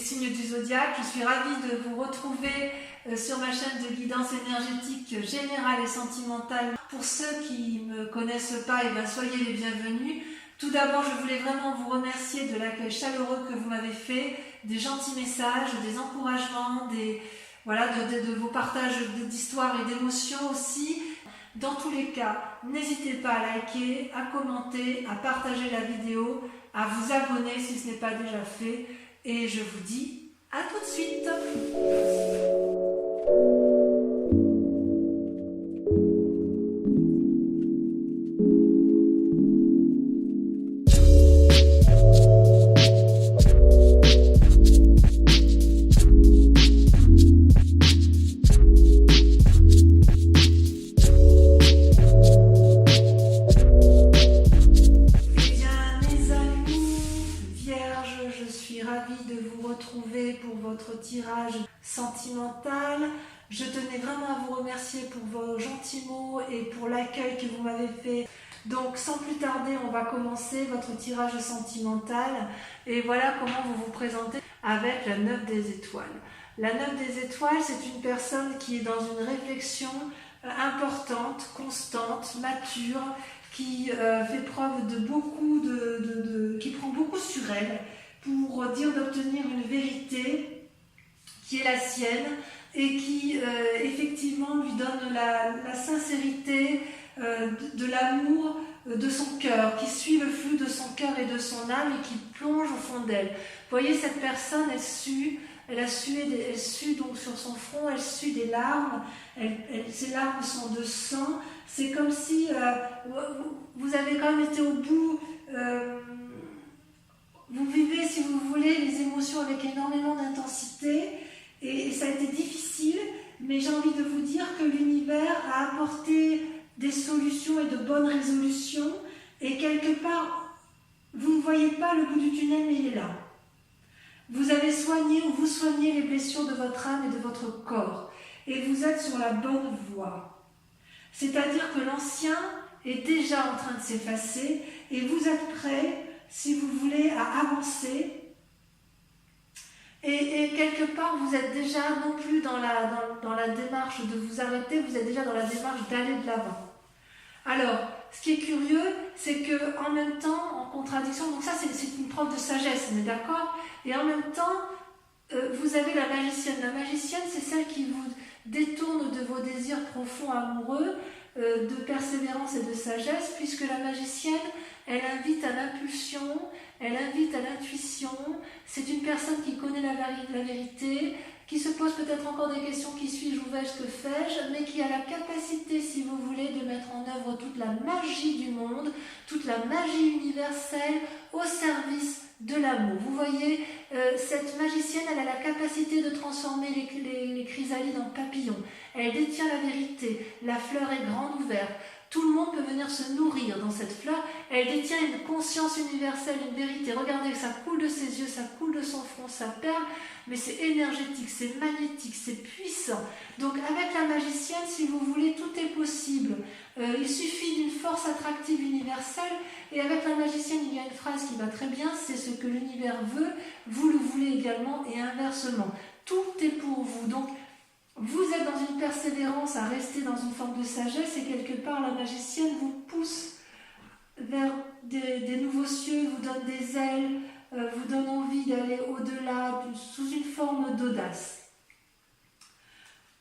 signes du zodiaque. Je suis ravie de vous retrouver sur ma chaîne de guidance énergétique générale et sentimentale. Pour ceux qui ne me connaissent pas, soyez les bienvenus. Tout d'abord, je voulais vraiment vous remercier de l'accueil chaleureux que vous m'avez fait, des gentils messages, des encouragements, de vos partages d'histoires et d'émotions aussi. Dans tous les cas, n'hésitez pas à liker, à commenter, à partager la vidéo, à vous abonner si ce n'est pas déjà fait. Et je vous dis à tout de suite. Pour votre tirage sentimental. Je tenais vraiment à vous remercier pour vos gentils mots et pour l'accueil que vous m'avez fait. Donc sans plus tarder, on va commencer votre tirage sentimental et voilà comment vous vous présentez avec la 9 des étoiles. La 9 des étoiles, c'est une personne qui est dans une réflexion importante, constante, mature, qui fait preuve de beaucoup qui prend beaucoup sur elle pour dire d'obtenir une vérité qui est la sienne et qui effectivement lui donne la sincérité de l'amour de son cœur, qui suit le flux de son cœur et de son âme et qui plonge au fond d'elle. Vous voyez, cette personne, elle a sué donc sur son front, elle sue des larmes, ces larmes sont de sang. C'est comme si vous avez quand même été au bout. Vous vivez, si vous voulez, les émotions avec énormément d'intensité et ça a été difficile, mais j'ai envie de vous dire que l'univers a apporté des solutions et de bonnes résolutions et quelque part, vous ne voyez pas le bout du tunnel, mais il est là. Vous avez soigné ou vous soignez les blessures de votre âme et de votre corps et vous êtes sur la bonne voie. C'est-à-dire que l'ancien est déjà en train de s'effacer et vous êtes prêts, si vous voulez, à avancer. Et quelque part, vous êtes déjà non plus dans la démarche de vous arrêter, vous êtes déjà dans la démarche d'aller de l'avant. Alors, ce qui est curieux, c'est qu'en même temps, en contradiction, donc ça c'est une preuve de sagesse, on est d'accord? Et en même temps, vous avez la magicienne. La magicienne, c'est celle qui vous détourne de vos désirs profonds amoureux, de persévérance et de sagesse, puisque la magicienne, elle invite à l'impulsion, elle invite à l'intuition. C'est une personne qui connaît la vérité, qui se pose peut-être encore des questions, qui suis-je, où vais-je, que fais-je, mais qui a la capacité, si vous voulez, de mettre en œuvre toute la magie du monde, toute la magie universelle au service de l'amour. Vous voyez, cette magicienne, elle a la capacité de transformer les chrysalides en papillons. Elle détient la vérité, la fleur est grande ouverte. Tout le monde peut venir se nourrir dans cette fleur. Elle détient une conscience universelle, une vérité. Regardez, ça coule de ses yeux, ça coule de son front, ça perle, mais c'est énergétique, c'est magnétique, c'est puissant. Donc avec la magicienne, si vous voulez, tout est possible. Il suffit d'une force attractive universelle. Et avec la magicienne, il y a une phrase qui va très bien, c'est ce que l'univers veut, vous le voulez également, et inversement. Tout est pour vous. Donc, vous êtes dans une persévérance à rester dans une forme de sagesse et quelque part la magicienne vous pousse vers des nouveaux cieux, vous donne des ailes, vous donne envie d'aller au-delà sous une forme d'audace.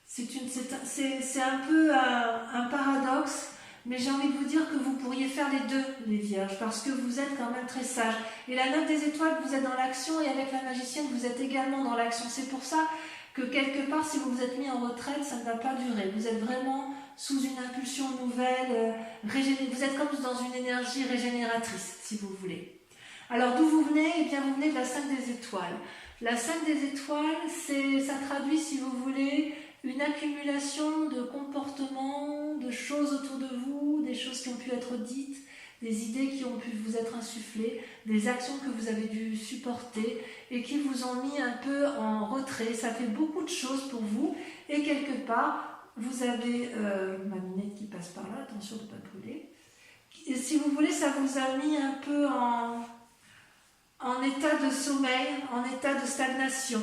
C'est un peu un paradoxe, mais j'ai envie de vous dire que vous pourriez faire les deux, les vierges, parce que vous êtes quand même très sages. Et la 9 des étoiles, vous êtes dans l'action et avec la magicienne, vous êtes également dans l'action. C'est pour ça que quelque part, si vous vous êtes mis en retraite, ça ne va pas durer. Vous êtes vraiment sous une impulsion nouvelle, vous êtes comme dans une énergie régénératrice, si vous voulez. Alors, d'où vous venez? Eh bien, vous venez de la 5 des étoiles. La 5 des étoiles, ça traduit, si vous voulez, une accumulation de comportements, de choses autour de vous, des choses qui ont pu être dites, des idées qui ont pu vous être insufflées, des actions que vous avez dû supporter et qui vous ont mis un peu en retrait. Ça fait beaucoup de choses pour vous et quelque part, vous avez ma lunette qui passe par là, attention de ne pas brûler. Et si vous voulez, ça vous a mis un peu en... en état de sommeil, en état de stagnation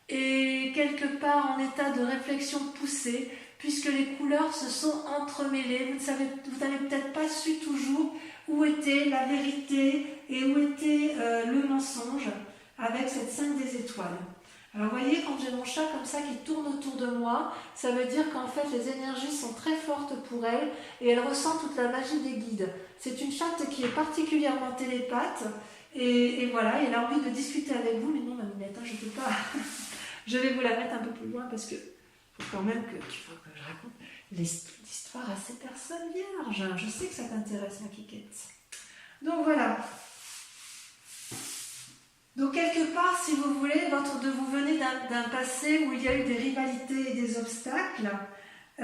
et quelque part en état de réflexion poussée, puisque les couleurs se sont entremêlées. Vous n'avez peut-être pas su toujours où était la vérité et où était le mensonge avec cette 5 des étoiles. Alors vous voyez, quand j'ai mon chat comme ça qui tourne autour de moi, ça veut dire qu'en fait les énergies sont très fortes pour elle et elle ressent toute la magie des guides. C'est une chatte qui est particulièrement télépathe et voilà, elle a envie de discuter avec vous, mais non ma minette, je ne peux pas. Je vais vous la mettre un peu plus loin parce que faut quand même qu'il faut que je raconte l'histoire à ces personnes vierges. Je sais que ça t'intéresse ma Kikette. Donc voilà. Donc quelque part, si vous voulez, vous venez d'un passé où il y a eu des rivalités et des obstacles. Vous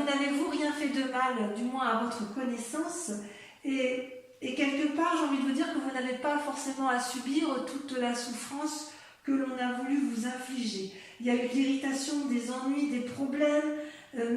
n'avez-vous rien fait de mal, du moins à votre connaissance. Et quelque part, j'ai envie de vous dire que vous n'avez pas forcément à subir toute la souffrance que l'on a voulu vous infliger. Il y a eu de l'irritation, des ennuis, des problèmes,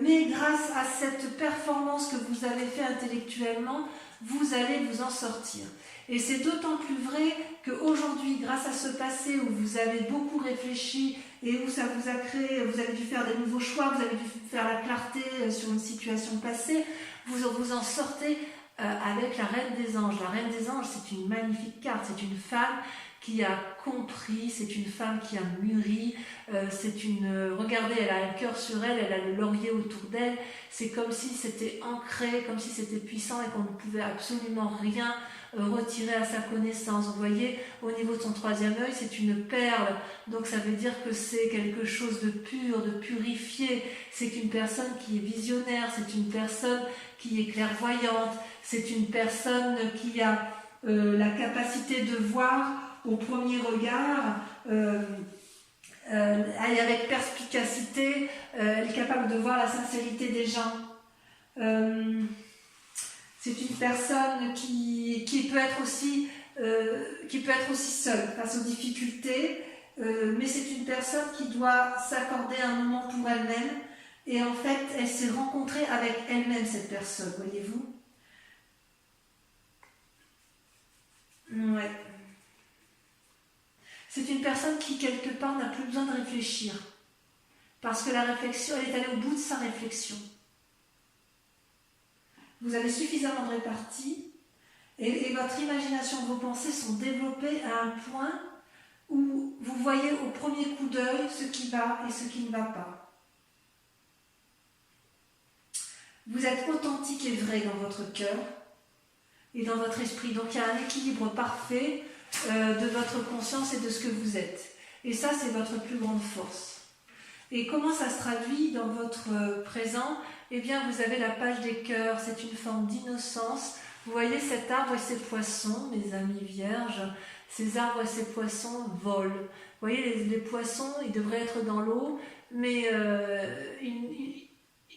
mais grâce à cette performance que vous avez fait intellectuellement, vous allez vous en sortir. Et c'est d'autant plus vrai qu'aujourd'hui, grâce à ce passé où vous avez beaucoup réfléchi et où ça vous a créé, vous avez dû faire des nouveaux choix, vous avez dû faire la clarté sur une situation passée, vous vous en sortez avec la Reine des Anges. La Reine des Anges, c'est une magnifique carte, c'est une femme qui a compris, c'est une femme qui a mûri, regardez, elle a un cœur sur elle, elle a le laurier autour d'elle, c'est comme si c'était ancré, comme si c'était puissant et qu'on ne pouvait absolument rien retirer à sa connaissance. Vous voyez, au niveau de son troisième œil, c'est une perle, donc ça veut dire que c'est quelque chose de pur, de purifié, c'est une personne qui est visionnaire, c'est une personne qui est clairvoyante, c'est une personne qui a la capacité de voir au premier regard, avec perspicacité, elle est capable de voir la sincérité des gens. C'est une personne qui peut être aussi seule face aux difficultés, mais c'est une personne qui doit s'accorder un moment pour elle-même. Et en fait, elle s'est rencontrée avec elle-même, cette personne, voyez-vous. Ouais. C'est une personne qui, quelque part, n'a plus besoin de réfléchir. Parce que la réflexion, elle est allée au bout de sa réflexion. Vous avez suffisamment de répartie et votre imagination, vos pensées sont développées à un point où vous voyez au premier coup d'œil ce qui va et ce qui ne va pas. Vous êtes authentique et vrai dans votre cœur et dans votre esprit. Donc il y a un équilibre parfait de votre conscience et de ce que vous êtes. Et ça, c'est votre plus grande force. Et comment ça se traduit dans votre présent? Eh bien, vous avez la page des cœurs, c'est une forme d'innocence. Vous voyez cet arbre et ces poissons, mes amis vierges, ces arbres et ces poissons volent. Vous voyez, les poissons, ils devraient être dans l'eau, mais ils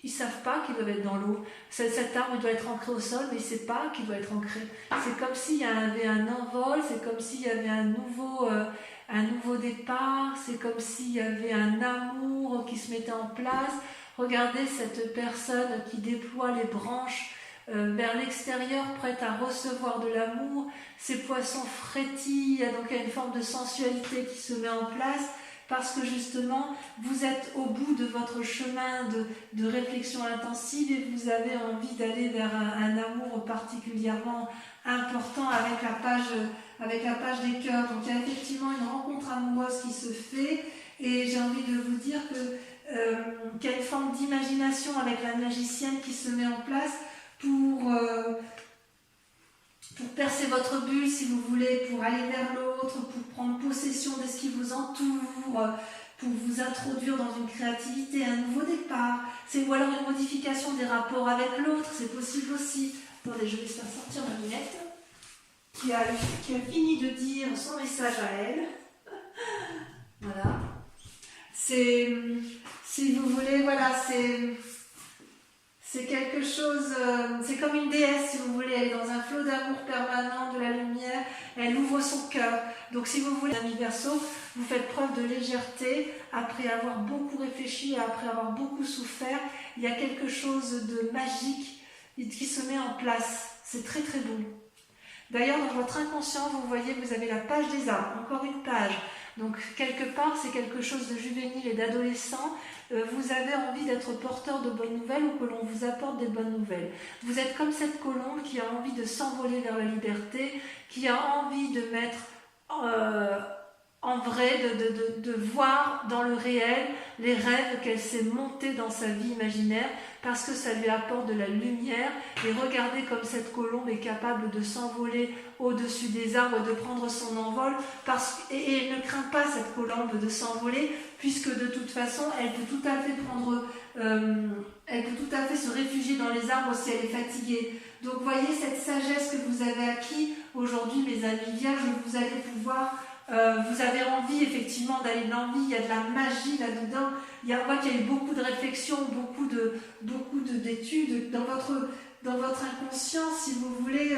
ne savent pas qu'ils doivent être dans l'eau. Cet arbre doit être ancré au sol, mais il ne sait pas qu'il doit être ancré. C'est comme s'il y avait un envol, c'est comme s'il y avait un nouveau départ, c'est comme s'il y avait un amour qui se mettait en place. Regardez cette personne qui déploie les branches vers l'extérieur, prête à recevoir de l'amour. Ces poissons frétillent, donc il y a une forme de sensualité qui se met en place, parce que justement, vous êtes au bout de votre chemin de réflexion intensive et vous avez envie d'aller vers un amour particulièrement important avec la page des cœurs. Donc il y a effectivement une rencontre amoureuse qui se fait et j'ai envie de vous dire qu'il y a une forme d'imagination avec la magicienne qui se met en place pour percer votre bulle si vous voulez, pour aller vers l'autre, pour prendre possession de ce qui vous entoure, pour vous introduire dans une créativité, un nouveau départ, ou alors une modification des rapports avec l'autre, c'est possible aussi. Attendez, je vais faire sortir ma lunette, qui a fini de dire son message à elle. Voilà. Si vous voulez, voilà, c'est quelque chose, c'est comme une déesse si vous voulez, elle est dans un flot d'amour permanent, de la lumière, elle ouvre son cœur. Donc si vous voulez, ami Verseau, vous faites preuve de légèreté, après avoir beaucoup réfléchi, après avoir beaucoup souffert, il y a quelque chose de magique qui se met en place, c'est très très beau. D'ailleurs, dans votre inconscient, vous voyez, vous avez la page des arbres, encore une page. Donc, quelque part, c'est quelque chose de juvénile et d'adolescent. Vous avez envie d'être porteur de bonnes nouvelles ou que l'on vous apporte des bonnes nouvelles. Vous êtes comme cette colombe qui a envie de s'envoler vers la liberté, qui a envie de mettre en vrai, de voir dans le réel les rêves qu'elle s'est montée dans sa vie imaginaire parce que ça lui apporte de la lumière. Et regardez comme cette colombe est capable de s'envoler au-dessus des arbres, de prendre son envol et elle ne craint pas cette colombe de s'envoler puisque de toute façon elle peut tout à fait elle peut tout à fait se réfugier dans les arbres si elle est fatiguée. Donc voyez cette sagesse que vous avez acquis aujourd'hui, mes amis vierges, vous allez pouvoir vous avez envie effectivement d'aller de l'envie, il y a de la magie là-dedans. On voit qu'il y a eu beaucoup de réflexions, beaucoup d'études dans votre inconscient, si vous voulez.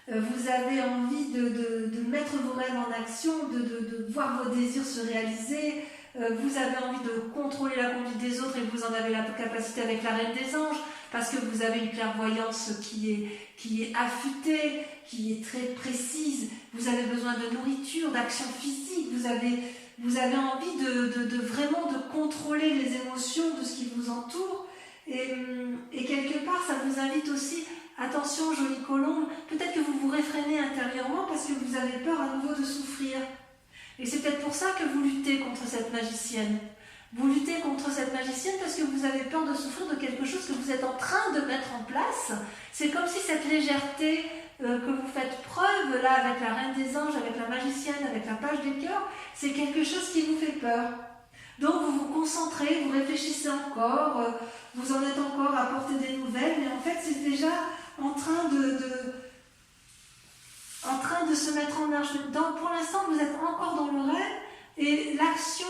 Vous avez envie de mettre vos rêves en action, de voir vos désirs se réaliser. Vous avez envie de contrôler la conduite des autres et vous en avez la capacité avec la Reine des Anges, parce que vous avez une clairvoyance qui est affûtée, qui est très précise. Vous avez besoin de nourriture, d'action physique. Vous avez envie de vraiment de contrôler les émotions de ce qui vous entoure. Et quelque part, ça vous invite aussi, attention, jolie colombe, peut-être que vous vous réfrénez intérieurement parce que vous avez peur à nouveau de souffrir. Et c'est peut-être pour ça que vous luttez contre cette magicienne. Vous luttez contre cette magicienne parce que vous avez peur de souffrir de quelque chose que vous êtes en train de mettre en place. C'est comme si cette légèreté que vous faites preuve là avec la Reine des Anges, avec la magicienne, avec la page des cœurs, c'est quelque chose qui vous fait peur. Donc vous vous concentrez, vous réfléchissez encore, vous en êtes encore à porter des nouvelles, mais en fait c'est déjà en train de se mettre en marche. Pour l'instant vous êtes encore dans le rêve et l'action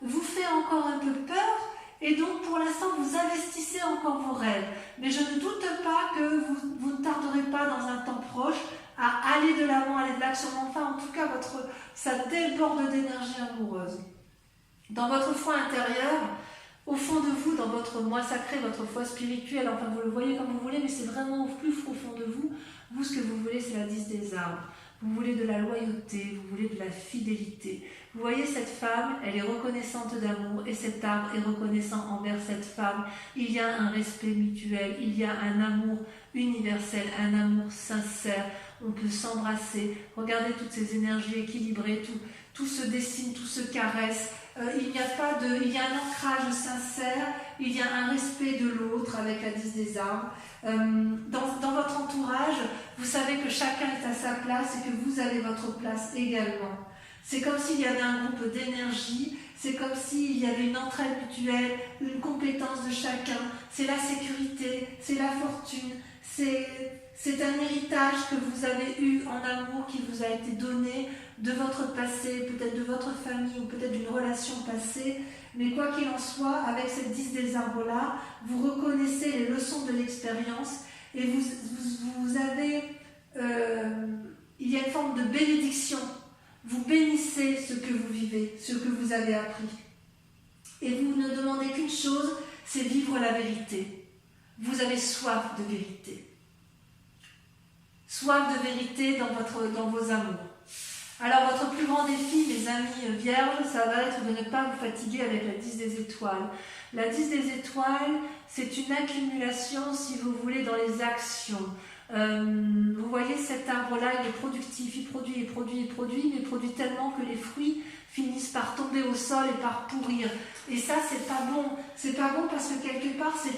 vous fait encore un peu peur et donc pour l'instant vous investissez encore vos rêves. Mais je ne doute pas que vous ne tarderez pas dans un temps proche à aller de l'avant, aller de l'action. Enfin en tout cas ça déborde d'énergie amoureuse. Dans votre foi intérieure, au fond de vous, dans votre moi sacré, votre foi spirituelle, enfin vous le voyez comme vous voulez, mais c'est vraiment au plus profond de vous. Vous, ce que vous voulez, c'est la 10 des arbres. Vous voulez de la loyauté, vous voulez de la fidélité. Vous voyez cette femme, elle est reconnaissante d'amour et cet arbre est reconnaissant envers cette femme. Il y a un respect mutuel, il y a un amour universel, un amour sincère. On peut s'embrasser. Regardez toutes ces énergies équilibrées, tout se dessine, tout se caresse. Il y a un ancrage sincère, il y a un respect de l'autre avec la 10 des arbres. Dans votre entourage, vous savez que chacun est à sa place et que vous avez votre place également. C'est comme s'il y avait un groupe d'énergie, c'est comme s'il y avait une entraide mutuelle, une compétence de chacun. C'est la sécurité, c'est la fortune, c'est un héritage que vous avez eu en amour qui vous a été donné de votre passé, peut-être de votre famille ou peut-être d'une relation passée. Mais quoi qu'il en soit, avec cette 10 des arbres-là, vous reconnaissez les leçons de l'expérience et vous avez... il y a une forme de bénédiction. Vous bénissez ce que vous vivez, ce que vous avez appris. Et vous ne demandez qu'une chose, c'est vivre la vérité. Vous avez soif de vérité. Soif de vérité dans vos amours. Alors votre plus grand défi, mes amis vierges, ça va être de ne pas vous fatiguer avec la 10 des étoiles. La 10 des étoiles, c'est une accumulation, si vous voulez, dans les actions. Vous voyez cet arbre-là, il est productif, il produit, mais il produit tellement que les fruits finissent par tomber au sol et par pourrir. Et ça, c'est pas bon. C'est pas bon parce que quelque part, ce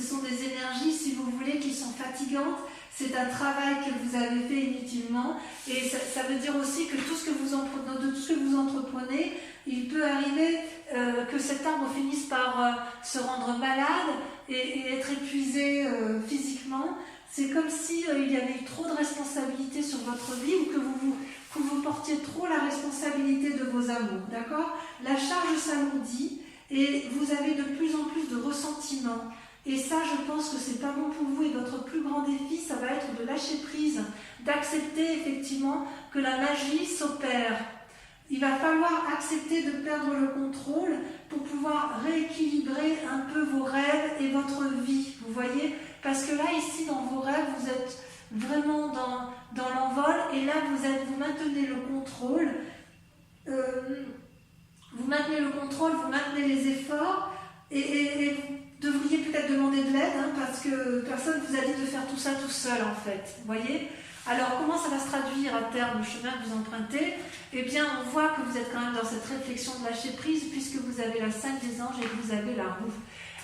sont des énergies, si vous voulez, qui sont fatigantes. C'est un travail que vous avez fait inutilement. Et ça veut dire aussi que tout ce que vous entreprenez, il peut arriver que cet arbre finisse par se rendre malade et être épuisé physiquement. C'est comme si il y avait eu trop de responsabilités sur votre vie ou que vous portiez trop la responsabilité de vos amours. D'accord ? La charge s'alourdit et vous avez de plus en plus de ressentiments. Et ça, je pense que c'est pas bon pour vous. Et votre plus grand défi, ça va être de lâcher prise, d'accepter effectivement que la magie s'opère. Il va falloir accepter de perdre le contrôle pour pouvoir rééquilibrer un peu vos rêves et votre vie. Vous voyez ? Parce que là, ici, dans vos rêves, vous êtes vraiment dans l'envol, et là, vous maintenez le contrôle. Vous maintenez le contrôle, vous maintenez les efforts, et vous devriez peut-être demander de l'aide, hein, parce que personne ne vous a dit de faire tout ça tout seul, en fait. Vous voyez? Alors, comment ça va se traduire à terme, le chemin que vous empruntez? Eh bien, on voit que vous êtes quand même dans cette réflexion de lâcher prise, puisque vous avez la 5 des anges et que vous avez la roue.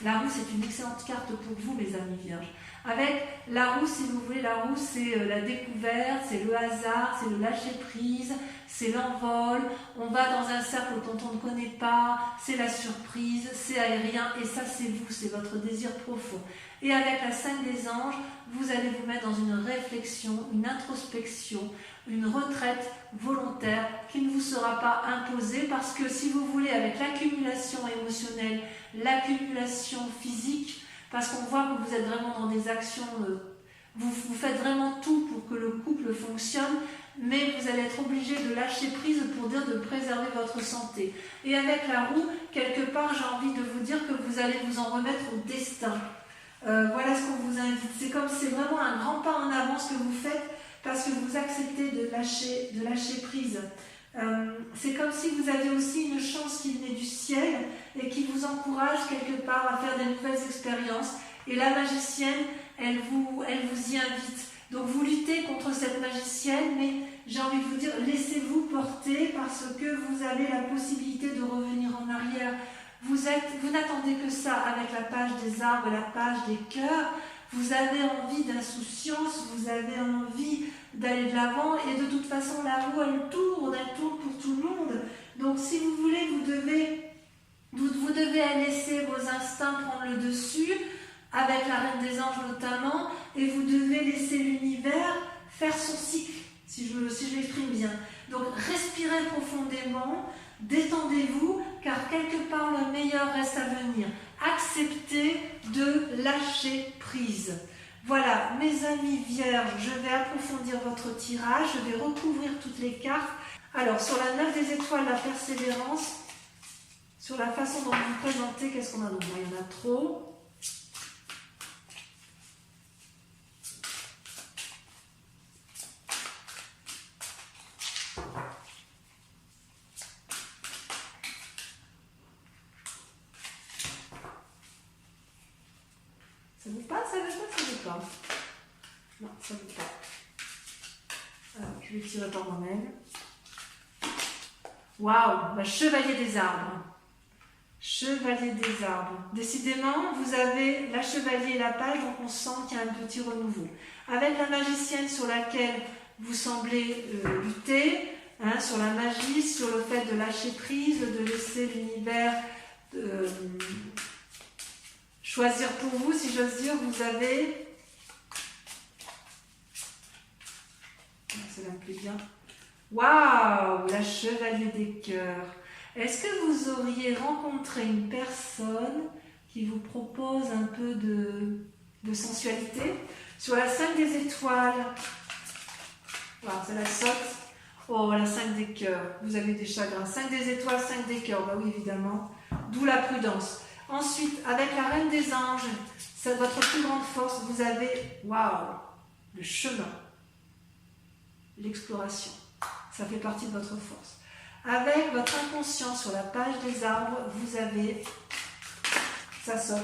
La roue, c'est une excellente carte pour vous, mes amis vierges. Avec la roue, si vous voulez, la roue, c'est la découverte, c'est le hasard, c'est le lâcher prise, c'est l'envol. On va dans un cercle dont on ne connaît pas, c'est la surprise, c'est aérien, et ça, c'est vous, c'est votre désir profond. Et avec la 5 des anges, vous allez vous mettre dans une réflexion, une introspection, une retraite volontaire qui ne vous sera pas imposée, parce que si vous voulez, avec l'accumulation émotionnelle, l'accumulation physique, parce qu'on voit que vous êtes vraiment dans des actions, vous faites vraiment tout pour que le couple fonctionne, mais vous allez être obligé de lâcher prise pour dire de préserver votre santé. Et avec la roue, quelque part, j'ai envie de vous dire que vous allez vous en remettre au destin. Voilà ce qu'on vous invite. C'est comme c'est vraiment un grand pas en avant ce que vous faites, parce que vous acceptez de lâcher prise. C'est comme si vous aviez aussi une chance qui venait du ciel et qui vous encourage quelque part à faire des nouvelles expériences. Et la magicienne, elle vous y invite. Donc vous luttez contre cette magicienne, mais j'ai envie de vous dire, laissez-vous porter, parce que vous avez la possibilité de revenir en arrière. Vous n'attendez que ça avec la page des arbres, la page des cœurs. Vous avez envie d'insouciance, vous avez envie d'aller de l'avant, et de toute façon la roue elle tourne pour tout le monde. Donc si vous voulez, vous devez laisser vos instincts prendre le dessus, avec la Reine des Anges notamment, et vous devez laisser l'univers faire son cycle, si je l'exprime bien. Donc respirez profondément, détendez-vous, car quelque part le meilleur reste à venir. Acceptez de lâcher prise. Voilà, mes amis vierges, je vais approfondir votre tirage, je vais recouvrir toutes les cartes. Alors, sur la 9 des étoiles, la persévérance, sur la façon dont vous vous présentez, qu'est-ce qu'on a donc? Il y en a trop. Ça vous passe, ça veut pas. Non, ça veut pas. Alors, je vais tirer par moi-même. Waouh, bah, chevalier des arbres. Chevalier des arbres. Décidément, vous avez la chevalier et la page, donc on sent qu'il y a un petit renouveau. Avec la magicienne sur laquelle vous semblez lutter, hein, sur la magie, sur le fait de lâcher prise, de laisser l'univers choisir pour vous, si j'ose dire, vous avez... Celle-là me plaît bien. Waouh, la chevalier des cœurs. Est-ce que vous auriez rencontré une personne qui vous propose un peu de sensualité? Sur la 5 des étoiles, voilà, c'est la saute. Oh, la 5 des cœurs, vous avez des chagrins. 5 des étoiles, 5 des cœurs, bah oui, évidemment. D'où la prudence. Ensuite, avec la Reine des Anges, c'est votre plus grande force, vous avez, waouh, le chemin, l'exploration. Ça fait partie de votre force. Avec votre inconscient sur la page des arbres, vous avez, ça saute,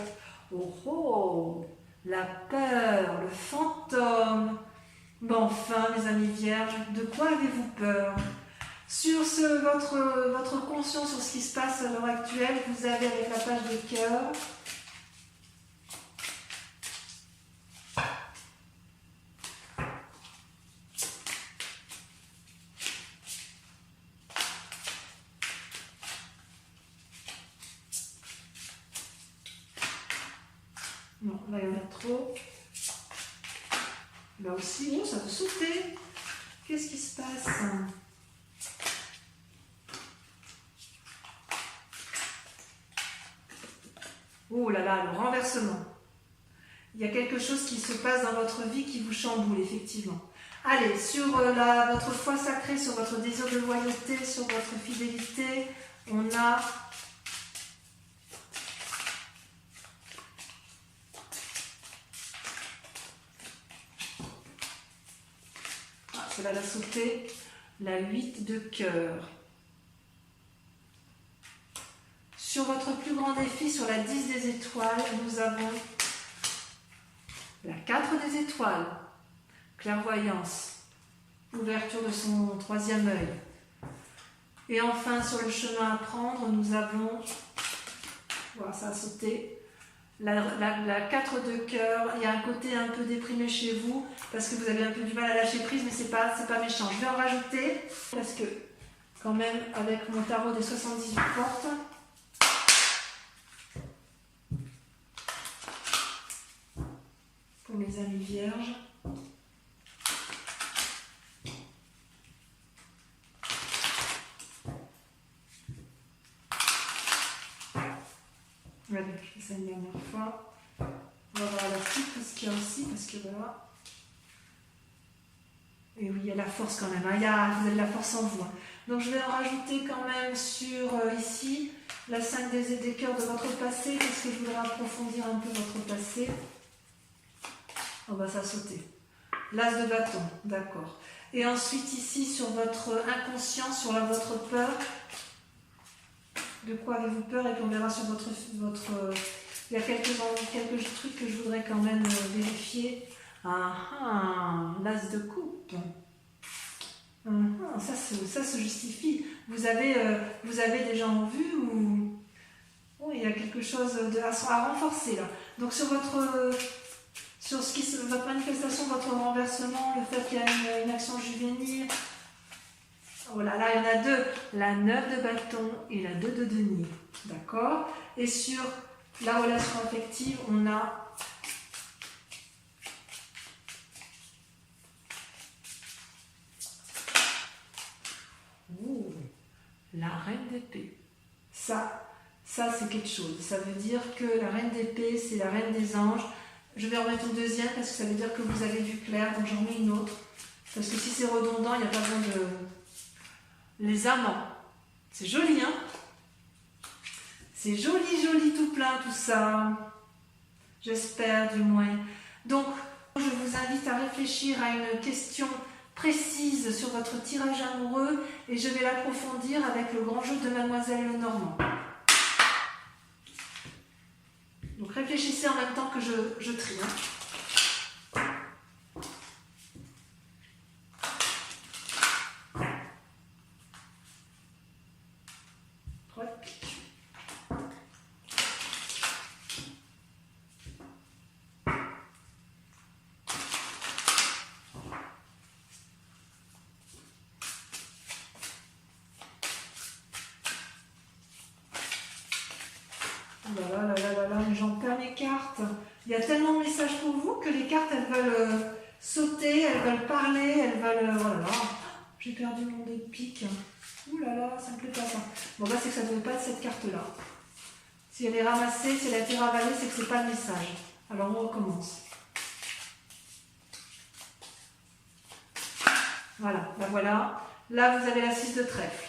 oh oh, la peur, le fantôme. Bon, enfin, mes amis vierges, de quoi avez-vous peur? Sur votre conscience, sur ce qui se passe à l'heure actuelle, vous avez avec la page des cœurs, non, là il y en a trop. Là aussi, oh, ça veut sauter. Qu'est-ce qui se passe? Oh là là, le renversement. Il y a quelque chose qui se passe dans votre vie qui vous chamboule, effectivement. Allez, sur votre foi sacrée, sur votre désir de loyauté, sur votre fidélité, on a... Cela l'a sauté. La 8 de cœur. Sur votre plus grand défi, sur la 10 des étoiles, nous avons la 4 des étoiles. Clairvoyance. Ouverture de son troisième œil. Et enfin, sur le chemin à prendre, nous avons, voilà, ça a sauté, la 4 de cœur. Il y a un côté un peu déprimé chez vous, parce que vous avez un peu du mal à lâcher prise, mais c'est pas méchant. Je vais en rajouter, parce que quand même, avec mon tarot des 78 portes, pour mes amis vierges, allez, je fais ça une dernière fois. On va voir la suite, ce qu'il y a aussi, parce que voilà. Et oui, il y a la force quand même, hein. Vous avez la force en vous. Hein. Donc je vais en rajouter quand même sur ici, la 5 des cœurs de votre passé, parce que je voudrais approfondir un peu votre passé. On va ça sauter. L'as de bâton, d'accord. Et ensuite ici, sur votre inconscient, sur votre peur. De quoi avez-vous peur? Et puis on verra sur votre il y a quelques trucs que je voudrais quand même vérifier. L'as de coupe. Ça se justifie. Vous avez des gens en vue ou il y a quelque chose à renforcer là. Donc sur votre manifestation, votre renversement, le fait qu'il y a une action juvénile. Oh là là, il y en a deux. La 9 de bâton et la 2 de denier. D'accord? Et sur la relation affective, on a la reine d'épée. Ça c'est quelque chose. Ça veut dire que la reine d'épée, c'est la reine des anges. Je vais en mettre une deuxième parce que ça veut dire que vous avez vu clair, donc j'en mets une autre. Parce que si c'est redondant, il n'y a pas besoin de... Les amants. C'est joli, hein? C'est joli, tout plein, tout ça. J'espère, du moins. Donc, je vous invite à réfléchir à une question précise sur votre tirage amoureux et je vais l'approfondir avec le grand jeu de Mademoiselle Lenormand. Donc, réfléchissez en même temps que je trie. Hein. Mais j'en perds mes cartes. Il y a tellement de messages pour vous que les cartes, elles veulent sauter, elles veulent parler, elles veulent... Oh là là, j'ai perdu mon dé de pique. Ouh là là, ça me plaît pas ça. Bon, bah c'est que ça ne devait pas être cette carte-là. Si elle est ramassée, si elle a été ravalée, c'est que c'est pas le message. Alors on recommence. Voilà, ben voilà. Là, vous avez la 6 de trèfle.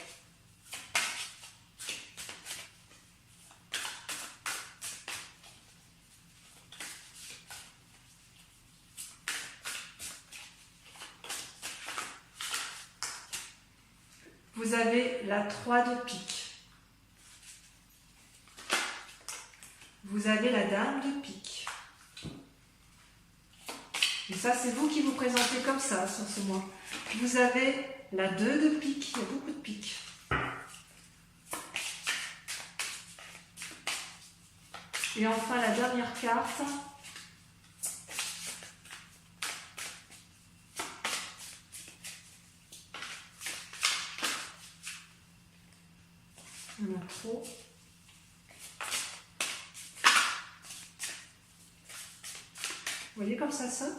Vous avez la 3 de pique. Vous avez la dame de pique. Et ça, c'est vous qui vous présentez comme ça sur ce mois. Vous avez la 2 de pique. Il y a beaucoup de piques. Et enfin, la dernière carte. Il y en a trop. Vous voyez comme ça saute?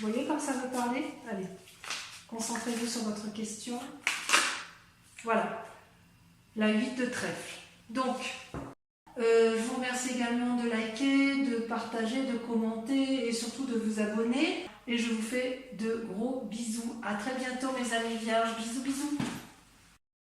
Vous voyez comme ça veut parler? Allez, concentrez-vous sur votre question. Voilà, la 8 de trèfle. Donc, je vous remercie également de liker, de partager, de commenter et surtout de vous abonner. Et je vous fais de gros bisous. À très bientôt mes amis vierges. Bisous, bisous.